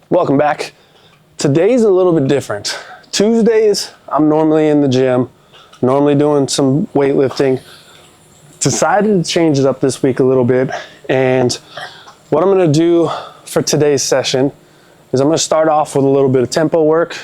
Welcome back. Today's a little bit different. Tuesdays, I'm normally in the gym, normally doing some weightlifting. Decided to change it up this week a little bit, and what I'm gonna do for today's session is I'm gonna start off with a little bit of tempo work.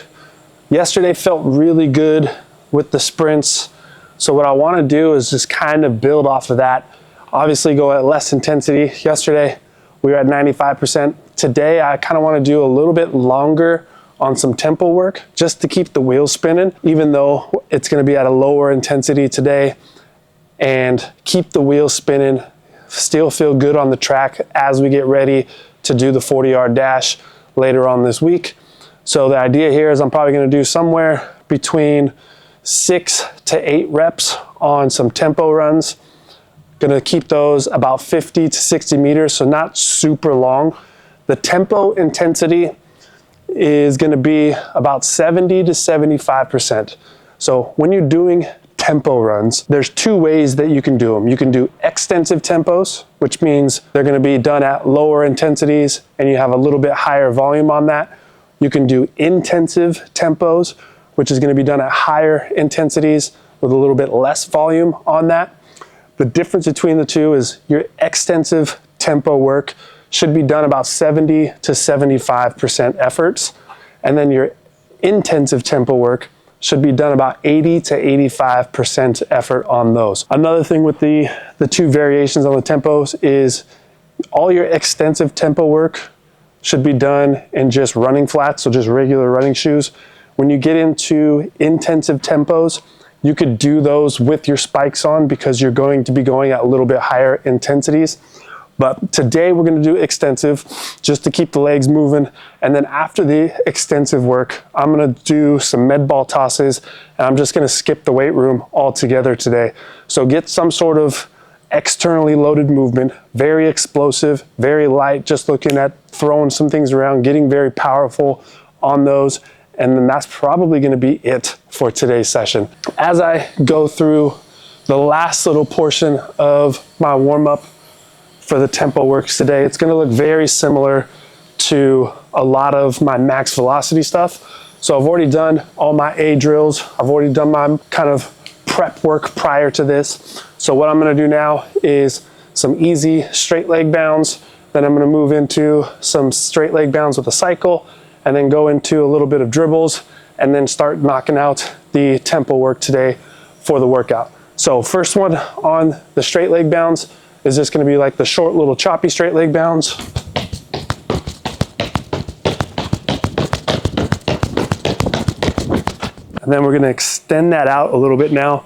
Yesterday felt really good with the sprints, so what I wanna do is just kind of build off of that. Obviously go at less intensity. Yesterday, we were at 95%. Today, I kind of want to do a little bit longer on some tempo work just to keep the wheels spinning, even though it's going to be at a lower intensity today, and keep the wheels spinning, still feel good on the track as we get ready to do the 40-yard dash later on this week. So the idea here is I'm probably going to do somewhere between 6 to 8 reps on some tempo runs. Gonna keep those about 50 to 60 meters, so not super long. The tempo intensity is gonna be about 70 to 75%. So when you're doing tempo runs, there's two ways that you can do them. You can do extensive tempos, which means they're gonna be done at lower intensities and you have a little bit higher volume on that. You can do intensive tempos, which is gonna be done at higher intensities with a little bit less volume on that. The difference between the two is your extensive tempo work should be done about 70 to 75% efforts, and then your intensive tempo work should be done about 80 to 85% effort on those. Another thing with the two variations on the tempos is all your extensive tempo work should be done in just running flats, so just regular running shoes. When you get into intensive tempos, you could do those with your spikes on because you're going to be going at a little bit higher intensities. But today we're going to do extensive just to keep the legs moving. And then after the extensive work, I'm going to do some med ball tosses, and I'm just going to skip the weight room altogether today. So get some sort of externally loaded movement, very explosive, very light, just looking at throwing some things around, getting very powerful on those. And then that's probably going to be it for today's session. As I go through the last little portion of my warm-up for the tempo works today, it's going to look very similar to a lot of my max velocity stuff. So I've already done all my A drills. I've already done my kind of prep work prior to this. So what I'm going to do now is some easy straight leg bounds. Then I'm going to move into some straight leg bounds with a cycle, and then go into a little bit of dribbles, and then start knocking out the tempo work today for the workout. So first one on the straight leg bounds is just gonna be like the short little choppy straight leg bounds. And then we're gonna extend that out a little bit now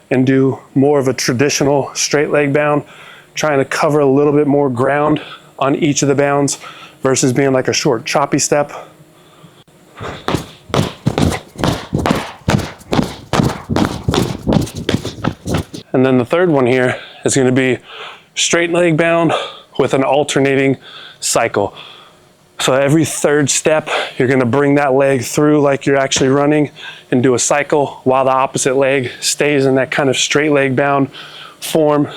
and do more of a traditional straight leg bound, trying to cover a little bit more ground on each of the bounds versus being like a short choppy step. And then the third one here is going to be straight leg bound with an alternating cycle. So every third step, you're going to bring that leg through like you're actually running and do a cycle while the opposite leg stays in that kind of straight leg bound form.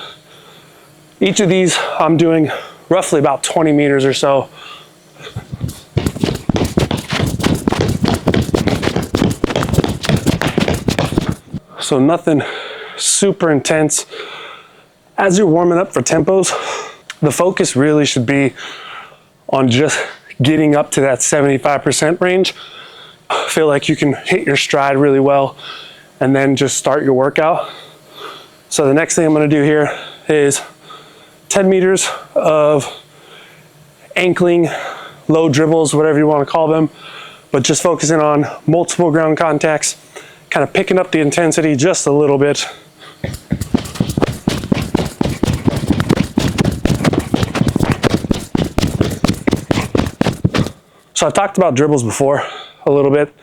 Each of these I'm doing roughly about 20 meters or so. So nothing super intense. As you're warming up for tempos, the focus really should be on just getting up to that 75% range. I feel like you can hit your stride really well and then just start your workout. So the next thing I'm going to do here is 10 meters of ankling, low dribbles, whatever you want to call them, but just focusing on multiple ground contacts, kind of picking up the intensity just a little bit. So I've talked about dribbles before a little bit,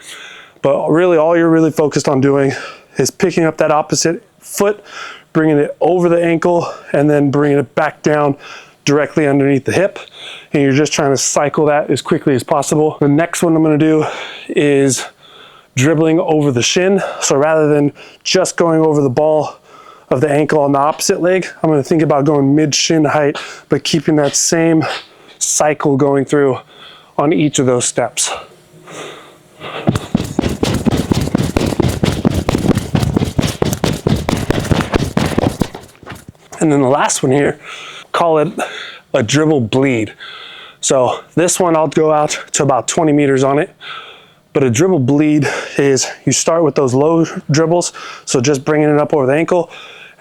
but really all you're really focused on doing is picking up that opposite foot, bringing it over the ankle, and then bringing it back down directly underneath the hip. And you're just trying to cycle that as quickly as possible. The next one I'm going to do is dribbling over the shin. So rather than just going over the ball of the ankle on the opposite leg, I'm going to think about going mid shin height, but keeping that same cycle going through on each of those steps. And then the last one here, call it a dribble bleed. So this one I'll go out to about 20 meters on it. But a dribble bleed is you start with those low dribbles, so just bringing it up over the ankle,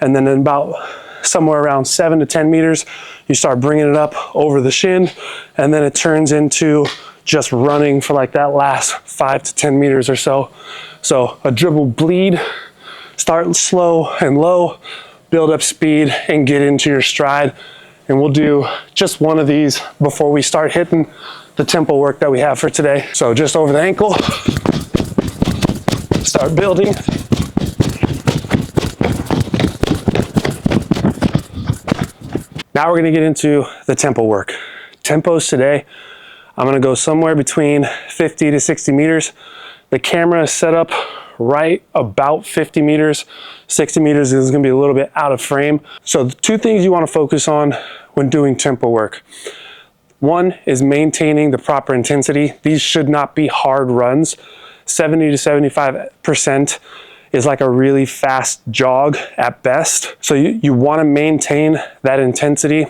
and then in about somewhere around 7 to 10 meters, you start bringing it up over the shin, and then it turns into just running for like that last 5 to 10 meters or so. So a dribble bleed, start slow and low, build up speed, and get into your stride. And we'll do just one of these before we start hitting the tempo work that we have for today. So just over the ankle, start building. Now we're gonna get into the tempo work. Tempos today, I'm gonna go somewhere between 50 to 60 meters. The camera is set up right about 50 meters. 60 meters is gonna be a little bit out of frame. So the two things you wanna focus on when doing tempo work. One is maintaining the proper intensity. These should not be hard runs. 70 to 75% is like a really fast jog at best. So you wanna maintain that intensity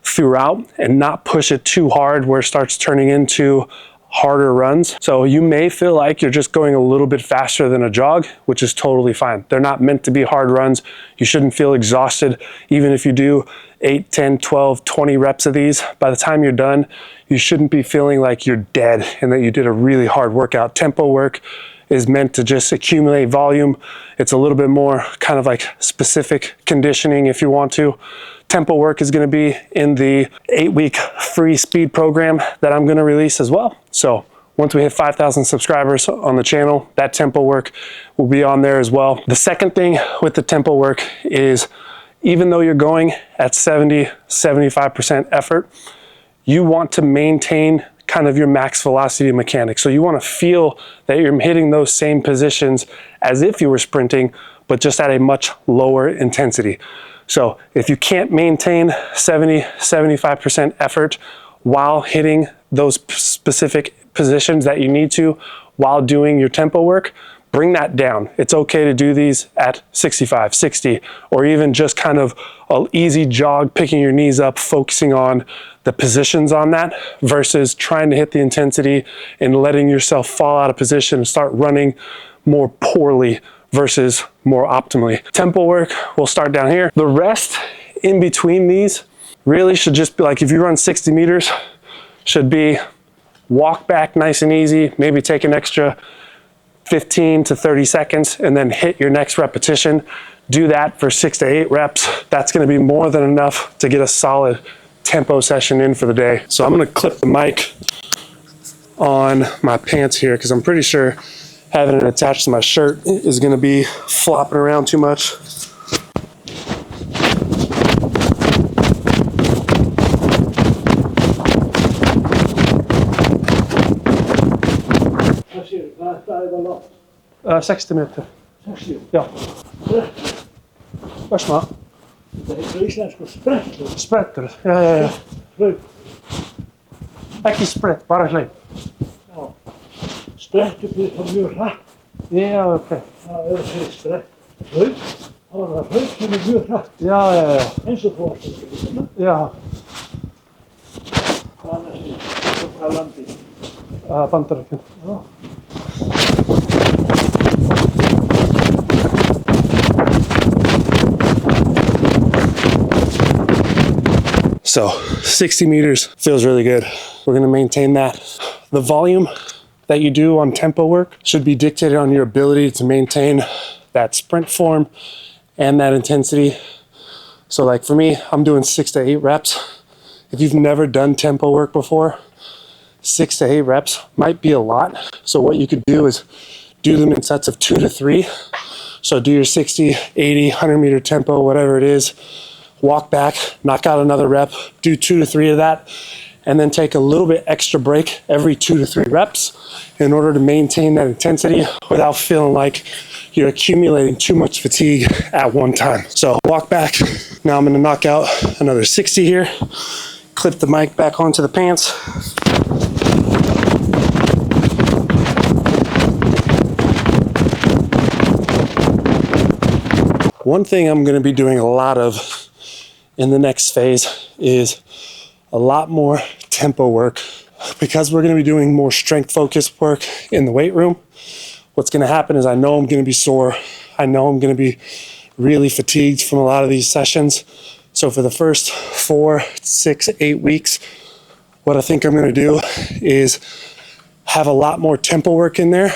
throughout and not push it too hard where it starts turning into harder runs. So you may feel like you're just going a little bit faster than a jog, which is totally fine. They're not meant to be hard runs. You shouldn't feel exhausted. Even if you do 8, 10, 12, 20 reps of these, by the time you're done, you shouldn't be feeling like you're dead and that you did a really hard workout. Tempo work is meant to just accumulate volume. It's a little bit more kind of like specific conditioning if you want to. Tempo work is going to be in the 8-week free speed program that I'm going to release as well. So once we hit 5,000 subscribers on the channel, that tempo work will be on there as well. The second thing with the tempo work is even though you're going at 70, 75% effort, you want to maintain kind of your max velocity mechanics. So you want to feel that you're hitting those same positions as if you were sprinting, but just at a much lower intensity. So if you can't maintain 70, 75% effort while hitting those specific positions that you need to while doing your tempo work, bring that down. It's okay to do these at 65, 60, or even just kind of an easy jog, picking your knees up, focusing on the positions on that versus trying to hit the intensity and letting yourself fall out of position and start running more poorly versus more optimally. Tempo work, we'll start down here. The rest in between these really should just be like, if you run 60 meters, should be walk back nice and easy, maybe take an extra 15 to 30 seconds and then hit your next repetition. Do that for 6 to 8 reps. That's gonna be more than enough to get a solid tempo session in for the day. So I'm gonna clip the mic on my pants here because I'm pretty sure having it attached to my shirt is gonna be flopping around too much. Vad 60 meter. 60? Ja. Varsågod. Det heter íslensku sprettur. Sprettur. Ja. Hlaup. Ekki sprett, bara hlaup. Já. Sprettur fyrir það mjög hratt. Já, ok. Það fyrir sprett. Hlaup. Það var það hlaup sem mjög hratt. Já. Eins og þú varst að gera. Já. Hvað er það landi? Bandaríkin. Já. So 60 meters feels really good. We're gonna maintain that. The volume that you do on tempo work should be dictated on your ability to maintain that sprint form and that intensity. So like for me, I'm doing 6 to 8 reps. If you've never done tempo work before, 6 to 8 reps might be a lot. So what you could do is do them in sets of 2 to 3. So do your 60, 80, 100 meter tempo, whatever it is. Walk back, knock out another rep, do 2 to 3 of that, and then take a little bit extra break every 2 to 3 reps in order to maintain that intensity without feeling like you're accumulating too much fatigue at one time. So walk back. Now I'm gonna knock out another 60 here, clip the mic back onto the pants. One thing I'm going to be doing a lot of in the next phase is a lot more tempo work. Because we're going to be doing more strength focused work in the weight room, what's going to happen is I know I'm going to be sore. I know I'm going to be really fatigued from a lot of these sessions. So for the first 4, 6, 8 weeks, what I think I'm going to do is have a lot more tempo work in there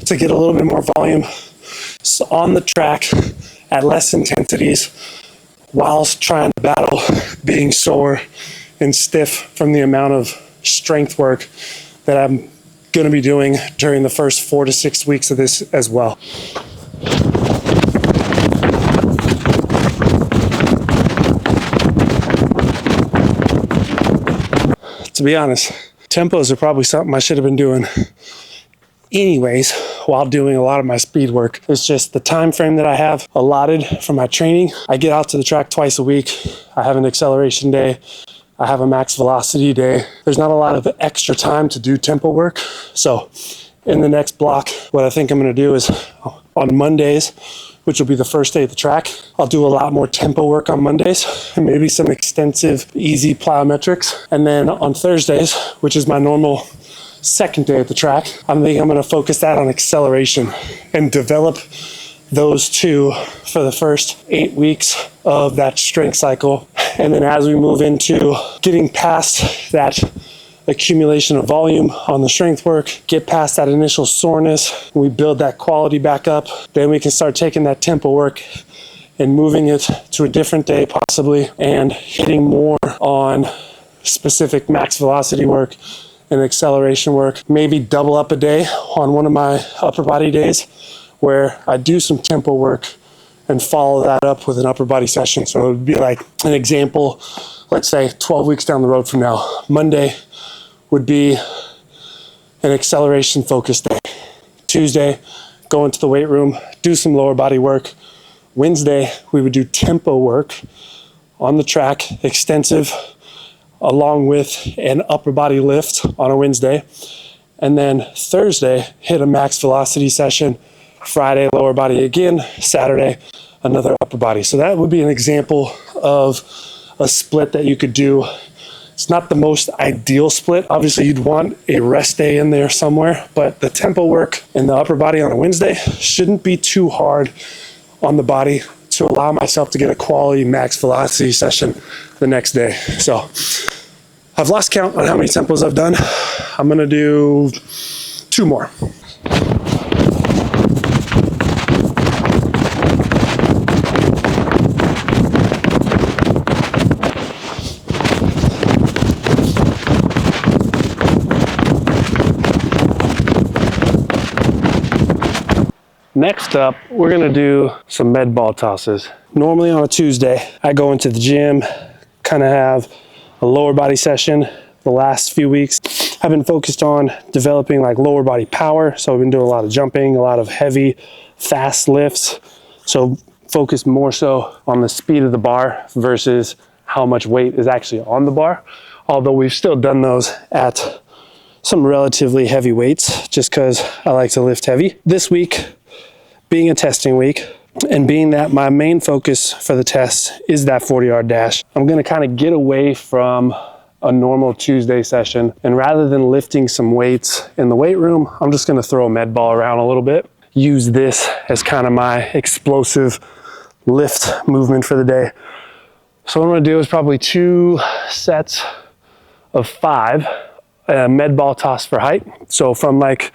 to get a little bit more volume on the track at less intensities whilst trying to battle being sore and stiff from the amount of strength work that I'm going to be doing during the first 4 to 6 weeks of this as well. To be honest, tempos are probably something I should have been doing anyways while doing a lot of my speed work. It's just the time frame that I have allotted for my training. I get out to the track twice a week. I have an acceleration day. I have a max velocity day. There's not a lot of extra time to do tempo work. So in the next block, what I think I'm going to do is on Mondays, which will be the first day of the track, I'll do a lot more tempo work on Mondays and maybe some extensive, easy plyometrics. And then on Thursdays, which is my normal second day at the track, I think I'm going to focus that on acceleration and develop those two for the first 8 weeks of that strength cycle. And then as we move into getting past that accumulation of volume on the strength work, get past that initial soreness, we build that quality back up, then we can start taking that tempo work and moving it to a different day possibly and hitting more on specific max velocity work and acceleration work. Maybe double up a day on one of my upper body days where I do some tempo work and follow that up with an upper body session. So it would be like an example, let's say 12 weeks down the road from now, Monday would be an acceleration focused day. Tuesday, go into the weight room, do some lower body work. Wednesday, we would do tempo work on the track, extensive, along with an upper body lift on a Wednesday. And then Thursday, hit a max velocity session. Friday, lower body again. Saturday, another upper body. So that would be an example of a split that you could do. It's not the most ideal split. Obviously, you'd want a rest day in there somewhere, but the tempo work in the upper body on a Wednesday shouldn't be too hard on the body to allow myself to get a quality max velocity session the next day. So I've lost count on how many tempos I've done. I'm gonna do 2 more. Next up, we're gonna do some med ball tosses. Normally on a Tuesday, I go into the gym, kind of have a lower body session. The last few weeks, I've been focused on developing like lower body power. So I've been doing a lot of jumping, a lot of heavy, fast lifts. So focus more so on the speed of the bar versus how much weight is actually on the bar. Although we've still done those at some relatively heavy weights just because I like to lift heavy. This week, being a testing week, and being that my main focus for the test is that 40-yard dash, I'm gonna kind of get away from a normal Tuesday session. And rather than lifting some weights in the weight room, I'm just gonna throw a med ball around a little bit. Use this as kind of my explosive lift movement for the day. So what I'm gonna do is probably 2 sets of 5 med ball toss for height. So from like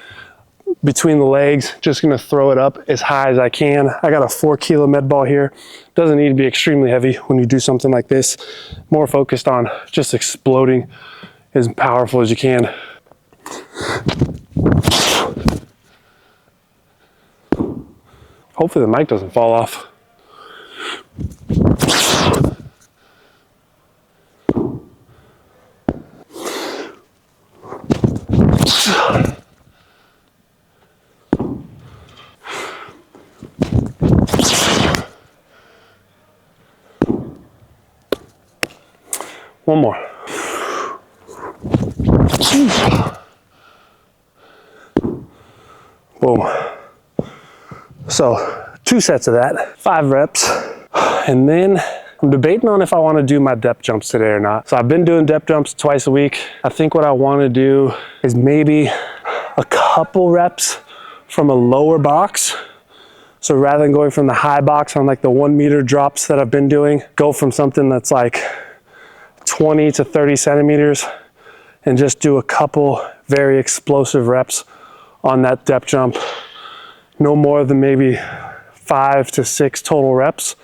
between the legs, just gonna throw it up as high as I can. I got a 4-kilo med ball here. Doesn't need to be extremely heavy when you do something like this. More focused on just exploding as powerful as you can. Hopefully the mic doesn't fall off. One more. Boom. So 2 sets of that, 5 reps. And then I'm debating on if I want to do my depth jumps today or not. So I've been doing depth jumps twice a week. I think what I want to do is maybe a couple reps from a lower box. So rather than going from the high box on like the 1 meter drops that I've been doing, go from something that's like 20 to 30 centimeters and just do a couple very explosive reps on that depth jump. No more than maybe 5 to 6 total reps,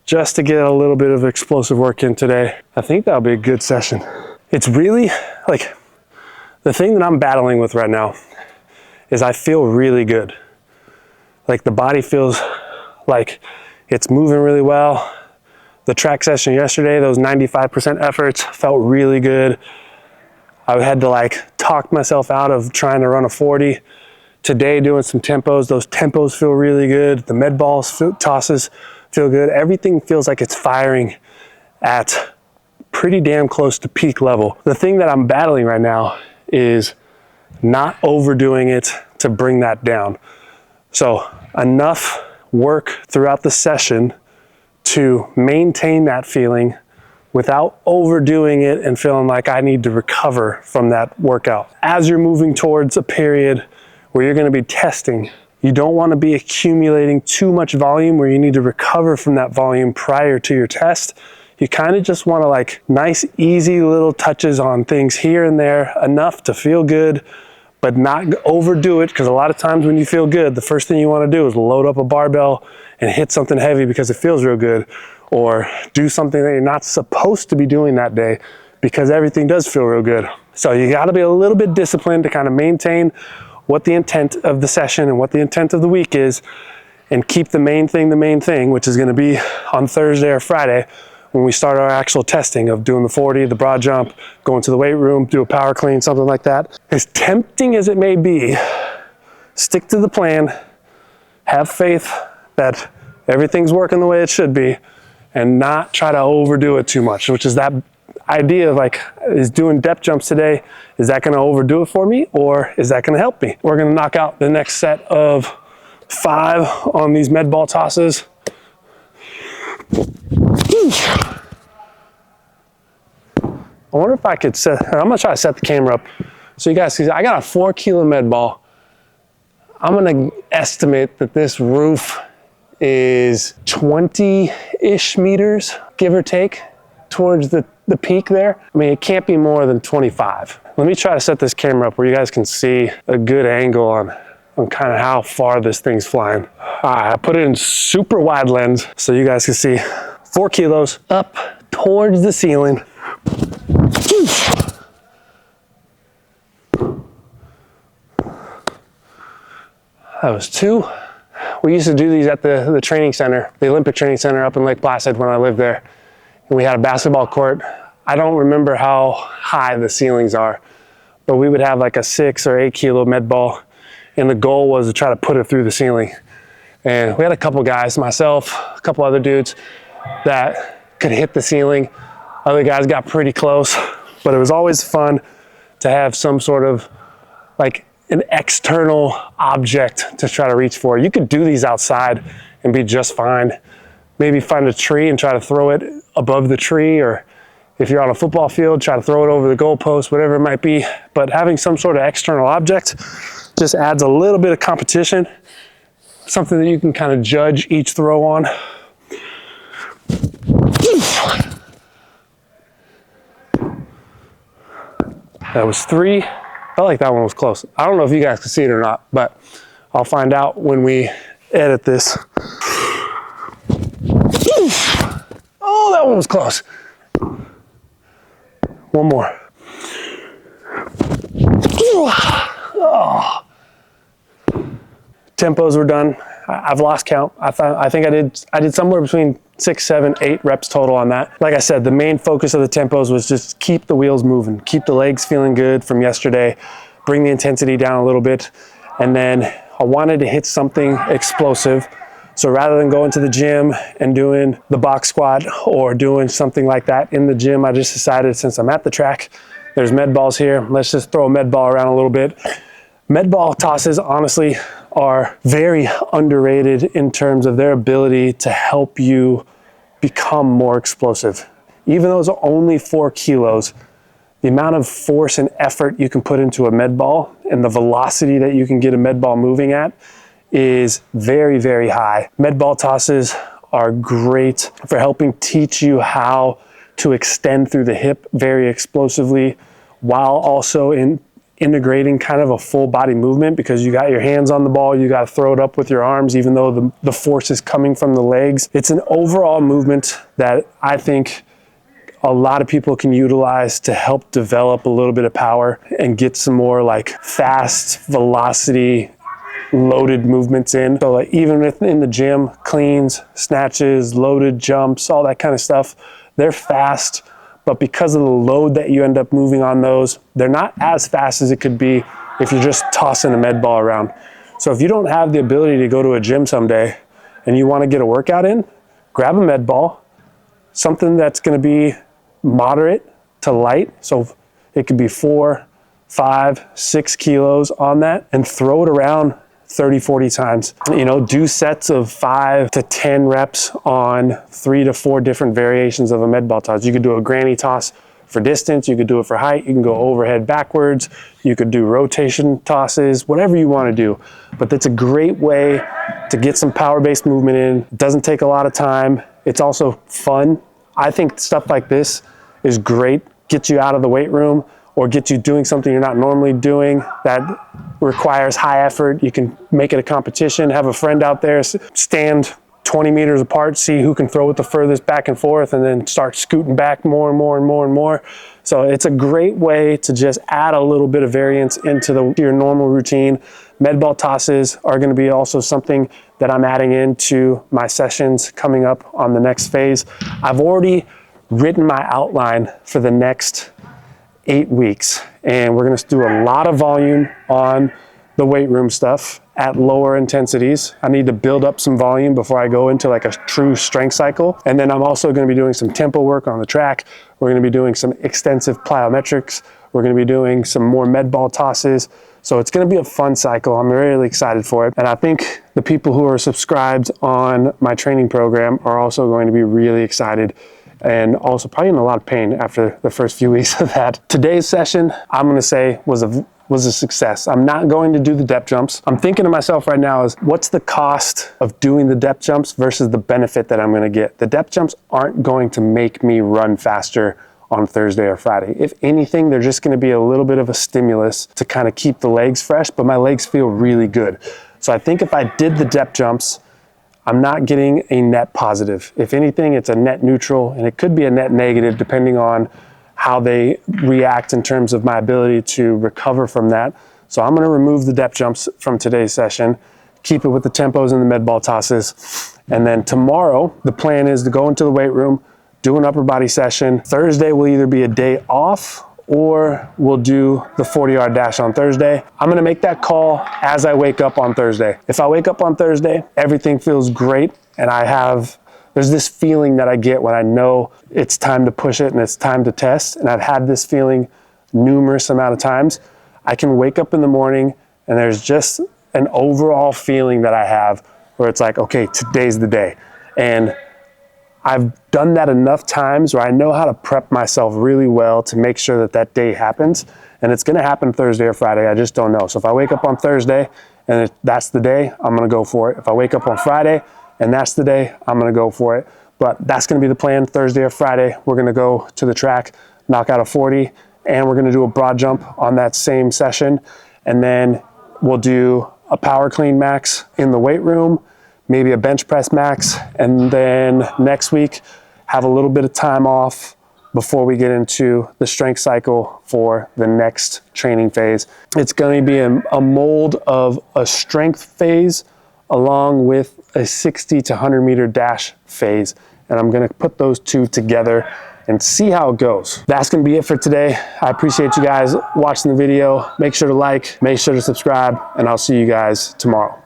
just to get a little bit of explosive work in today. I think that'll be a good session. It's really like the thing that I'm battling with right now is I feel really good. Like the body feels like it's moving really well. The track session yesterday, those 95% efforts felt really good. I had to like talk myself out of trying to run a 40. Today doing some tempos, those tempos feel really good. The med balls tosses feel good. Everything feels like it's firing at pretty damn close to peak level. The thing that I'm battling right now is not overdoing it to bring that down. So enough work throughout the session to maintain that feeling without overdoing it and feeling like I need to recover from that workout. As you're moving towards a period where you're going to be testing, you don't want to be accumulating too much volume where you need to recover from that volume prior to your test. You kind of just want to like nice, easy little touches on things here and there, enough to feel good, but not overdo it, because a lot of times when you feel good, the first thing you want to do is load up a barbell and hit something heavy because it feels real good, or do something that you're not supposed to be doing that day because everything does feel real good. So you got to be a little bit disciplined to kind of maintain what the intent of the session and what the intent of the week is, and keep the main thing, which is going to be on Thursday or Friday when we start our actual testing of doing the 40, the broad jump, going to the weight room, do a power clean, something like that. As tempting as it may be, stick to the plan, have faith that everything's working the way it should be, and not try to overdo it too much, which is that idea of like, is doing depth jumps today, is that gonna overdo it for me, or is that gonna help me? We're gonna knock out the next set of 5 on these med ball tosses. I wonder if I could set, I'm gonna try to set the camera up so you guys see. I got a 4 kilo med ball. I'm gonna estimate that this roof is 20-ish meters, give or take, towards the peak there. I mean, it can't be more than 25. Let me try to set this camera up where you guys can see a good angle on kind of how far this thing's flying. All right, I put it in super wide lens so you guys can see 4 kilos up towards the ceiling. That was 2. We used to do these at the training center, the Olympic Training Center up in Lake Placid when I lived there. And we had a basketball court. I don't remember how high the ceilings are, but we would have like a 6 or 8 kilo med ball, and the goal was to try to put it through the ceiling. And we had a couple guys, myself, a couple other dudes, that could hit the ceiling. Other guys got pretty close, but it was always fun to have some sort of like an external object to try to reach for. You could do these outside and be just fine. Maybe find a tree and try to throw it above the tree, or if you're on a football field, try to throw it over the goalpost, whatever it might be. But having some sort of external object just adds a little bit of competition, something that you can kind of judge each throw on. That was 3. Felt like that one was close. I don't know if you guys can see it or not, but I'll find out when we edit this. Oh, that one was close. One more. Oh. Tempos were done. I've lost count. I think I did somewhere between 6, 7, 8 reps total on that. Like I said, the main focus of the tempos was just keep the wheels moving, keep the legs feeling good from yesterday, bring the intensity down a little bit, and then I wanted to hit something explosive. So rather than going to the gym and doing the box squat or doing something like that in the gym, I just decided, since I'm at the track, there's med balls here, let's just throw a med ball around a little bit. Med ball tosses, honestly, are very underrated in terms of their ability to help you become more explosive. Even though it's only 4 kilos, the amount of force and effort you can put into a med ball and the velocity that you can get a med ball moving at is very, very high. Med ball tosses are great for helping teach you how to extend through the hip very explosively, while also integrating kind of a full body movement, because you got your hands on the ball, you got to throw it up with your arms, even though the force is coming from the legs. It's an overall movement that I think a lot of people can utilize to help develop a little bit of power and get some more like fast velocity loaded movements in. So like even in the gym, cleans, snatches, loaded jumps, all that kind of stuff, they're fast, but because of the load that you end up moving on those, they're not as fast as it could be if you're just tossing a med ball around. So if you don't have the ability to go to a gym someday and you want to get a workout in, grab a med ball, something that's going to be moderate to light. So it could be 4, 5, 6 kilos on that, and throw it around 30, 40 times. You know, do sets of 5 to 10 reps on 3 to 4 different variations of a med ball toss. You could do a granny toss for distance, you could do it for height, you can go overhead backwards, you could do rotation tosses, whatever you want to do. But that's a great way to get some power-based movement in. It doesn't take a lot of time. It's also fun. I think stuff like this is great, gets you out of the weight room or gets you doing something you're not normally doing that requires high effort. You can make it a competition, have a friend out there, stand 20 meters apart, see who can throw it the furthest back and forth, and then start scooting back more and more and more and more. So it's a great way to just add a little bit of variance into your normal routine. Med ball tosses are going to be also something that I'm adding into my sessions coming up on the next phase. I've already written my outline for the next 8 weeks, and we're going to do a lot of volume on the weight room stuff at lower intensities. I need to build up some volume before I go into like a true strength cycle. And then I'm also going to be doing some tempo work on the track. We're going to be doing some extensive plyometrics. We're going to be doing some more med ball tosses. So it's going to be a fun cycle. I'm really excited for it. And I think the people who are subscribed on my training program are also going to be really excited, and also probably in a lot of pain after the first few weeks of that. Today's session, I'm going to say was a success. I'm not going to do the depth jumps. I'm thinking to myself right now is, what's the cost of doing the depth jumps versus the benefit that I'm going to get? The depth jumps aren't going to make me run faster on Thursday or Friday. If anything, they're just going to be a little bit of a stimulus to kind of keep the legs fresh, but my legs feel really good. So I think if I did the depth jumps, I'm not getting a net positive. If anything, it's a net neutral, and it could be a net negative depending on how they react in terms of my ability to recover from that. So I'm going to remove the depth jumps from today's session, keep it with the tempos and the med ball tosses. And then tomorrow, the plan is to go into the weight room, do an upper body session. Thursday will either be a day off or we'll do the 40-yard dash on Thursday. I'm gonna make that call as I wake up on Thursday. If I wake up on Thursday, everything feels great, and there's this feeling that I get when I know it's time to push it and it's time to test, and I've had this feeling numerous amount of times. I can wake up in the morning and there's just an overall feeling that I have where it's like, okay, today's the day. And I've done that enough times where I know how to prep myself really well to make sure that that day happens. And it's gonna happen Thursday or Friday, I just don't know. So if I wake up on Thursday and that's the day, I'm gonna go for it. If I wake up on Friday and that's the day, I'm gonna go for it. But that's gonna be the plan. Thursday or Friday, we're gonna go to the track, knock out a 40, and we're gonna do a broad jump on that same session. And then we'll do a power clean max in the weight room, maybe a bench press max, and then next week have a little bit of time off before we get into the strength cycle for the next training phase. It's going to be a mold of a strength phase along with a 60 to 100 meter dash phase. And I'm going to put those two together and see how it goes. That's going to be it for today. I appreciate you guys watching the video. Make sure to like, make sure to subscribe, and I'll see you guys tomorrow.